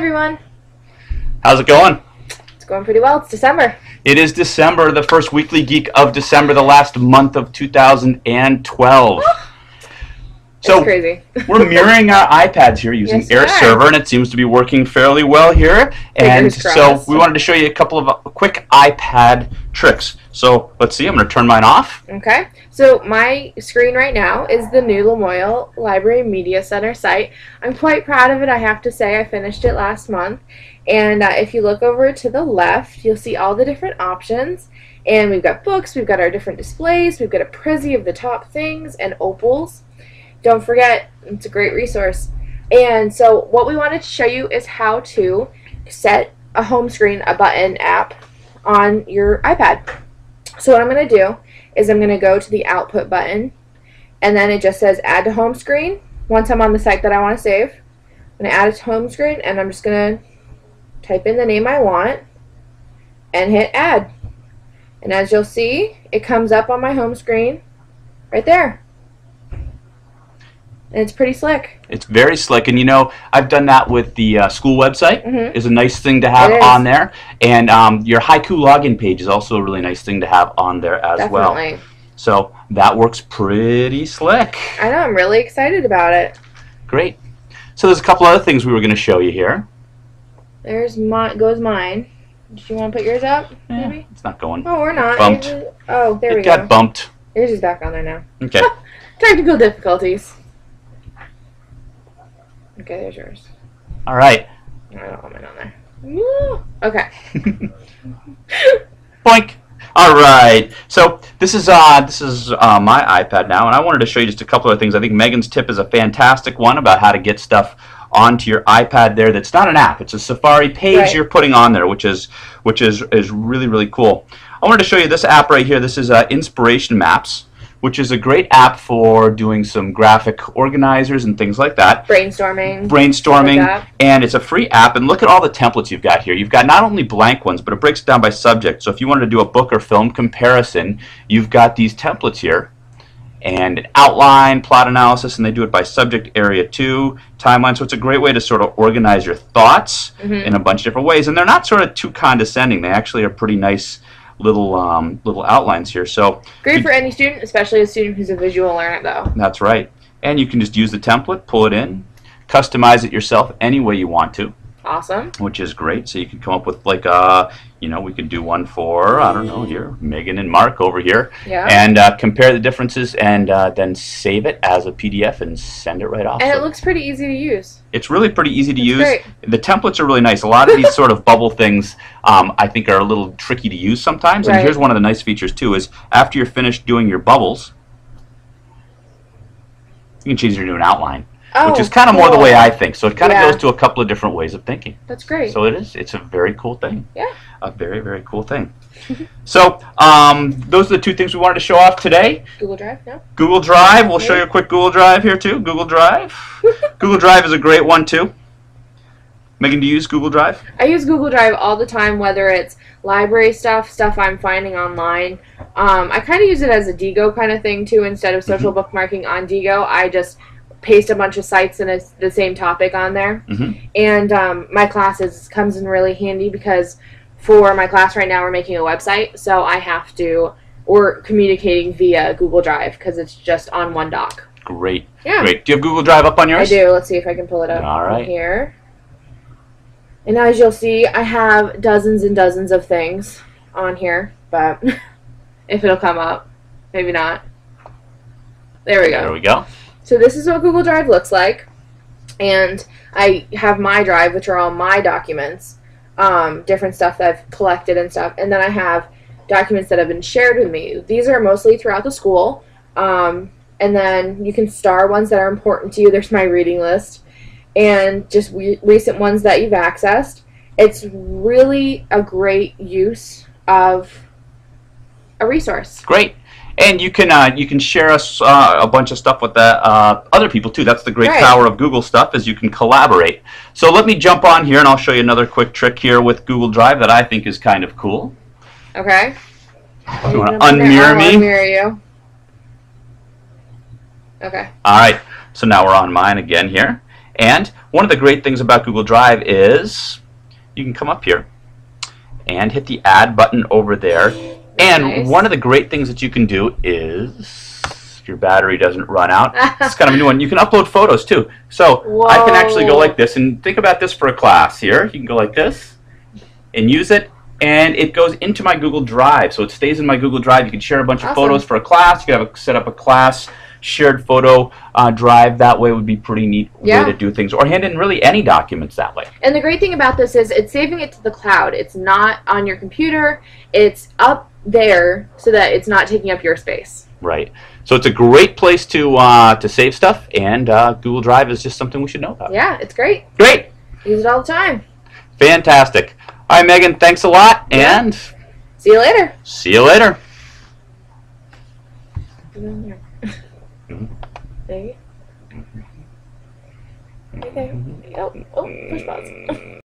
everyone. How's it going? It's going pretty well. It's December. It is December, the first weekly Geek of December, the last month of 2012. It's crazy. We're mirroring our iPads here using Yes, Air we are. Server, and it seems to be working fairly well here. And Fingers so crossed. we wanted to show you a couple of quick iPad tricks. So let's see. I'm going to turn mine off. Okay. So my screen right now is the new Lamoille Library Media Center site. I'm quite proud of it, I have to say. I finished it last month. And if you look over to the left, you'll see all the different options. And we've got books, we've got our different displays, we've got a Prezi of the top things, and opals. Don't forget, it's a great resource. And so what we wanted to show you is how to set a home screen, a button app on your iPad. So what I'm going to do is I'm going to go to the output button, and then it just says add to home screen. Once I'm on the site that I want to save, I'm going to add it to home screen, and I'm just going to type in the name I want and hit add. And as you'll see, it comes up on my home screen right there. And it's pretty slick. It's very slick, and you know, I've done that with the school website. Mhm. Is a nice thing to have It is. on there, and your Haiku login page is also a really nice thing to have on there as well. Definitely. So that works pretty slick. I know, I'm really excited about it. Great. So there's a couple other things we were going to show you here. There's goes mine. Do you want to put yours up, maybe? It's not going. Oh, we're not. Bumped. Oh, there we It go. got bumped. Yours is back on there now. Okay. Technical difficulties. Okay, there's yours. All right. I don't want mine on there. Woo. Okay. Boink. All right. So this is my iPad now, and I wanted to show you just a couple of things. I think Megan's tip is a fantastic one about how to get stuff onto your iPad there. That's not an app. It's a Safari page Right. you're putting on there, which is really, really cool. I wanted to show you this app right here. This is Inspiration Maps, which is a great app for doing some graphic organizers and things like that. Brainstorming. Brainstorming, Like that. and it's a free app. And look at all the templates you've got here. You've got not only blank ones, but it breaks it down by subject. So if you wanted to do a book or film comparison, you've got these templates here, and an outline, plot analysis, and they do it by subject area 2, timeline. So it's a great way to sort of organize your thoughts in a bunch of different ways. And they're not sort of too condescending. They actually are pretty nice little outlines here. So Great for any student, especially a student who's a visual learner, though. that's right. And you can just use the template, pull it in, customize it yourself any way you want to, Awesome. which is great. So you can come up with like we could do one for, I don't know, here, Megan and Mark over here, Yeah. and compare the differences, and then save it as a PDF and send it right off. And So it looks pretty easy to use. it's really pretty easy to use. great. The templates are really nice. A lot of these sort of bubble things I think are a little tricky to use sometimes. And Right. here's one of the nice features too, is after you're finished doing your bubbles, you can change it to an outline. Oh, Which is kind of more the cool. way I think. So it kind of Yeah. goes to a couple of different ways of thinking. That's great. So it's a very cool thing. Yeah. A very, very cool thing. So those are the two things we wanted to show off today. Google Drive, no? Google Drive, we'll show you a quick Google Drive here too. Google Drive. Google Drive is a great one too. Megan, do you use Google Drive? I use Google Drive all the time, whether it's library stuff I'm finding online. I kind of use it as a Digo kind of thing too. Instead of social bookmarking on Digo, I just paste a bunch of sites and it's the same topic on there. And my classes comes in really handy because for my class right now we're making a website, so I have to, or communicating via Google Drive because it's just on one doc. Great. Yeah. Great. Do you have Google Drive up on I yours? do. Let's see if I can pull it up All right. here. And as you'll see, I have dozens and dozens of things on here, but if it'll come up, maybe not. There we go. There we go. So this is what Google Drive looks like, and I have my Drive, which are all my documents, different stuff that I've collected and stuff, and then I have documents that have been shared with me. These are mostly throughout the school, and then you can star ones that are important to you. There's my reading list, and just recent ones that you've accessed. It's really a great use of a resource. Great. And you can share us a bunch of stuff with other people too. That's the great Right. power of Google stuff, is you can collaborate. So let me jump on here and I'll show you another quick trick here with Google Drive that I think is kind of cool. Okay. You want to unmirror me? I'll unmirror you. Okay. All right. So now we're on mine again here. And one of the great things about Google Drive is you can come up here and hit the add button over there. And nice. one of the great things that you can do is, if your battery doesn't run out, it's kind of a new one. You can upload photos too. So Whoa. I can actually go like this, and think about this for a class here. You can go like this and use it, and it goes into my Google Drive. So it stays in my Google Drive. You can share a bunch of photos for a class. You can set up a class shared photo drive. That way would be pretty neat way to do things, or hand in really any documents that way. And the great thing about this is it's saving it to the cloud. It's not on your computer. It's up there so that it's not taking up your space. Right. So it's a great place to save stuff, and Google Drive is just something we should know about. Yeah, it's great. Great. Use it all the time. Fantastic. All right, Megan, thanks a lot, and see you later. See you later. There you go. Right there. Oh, push pause.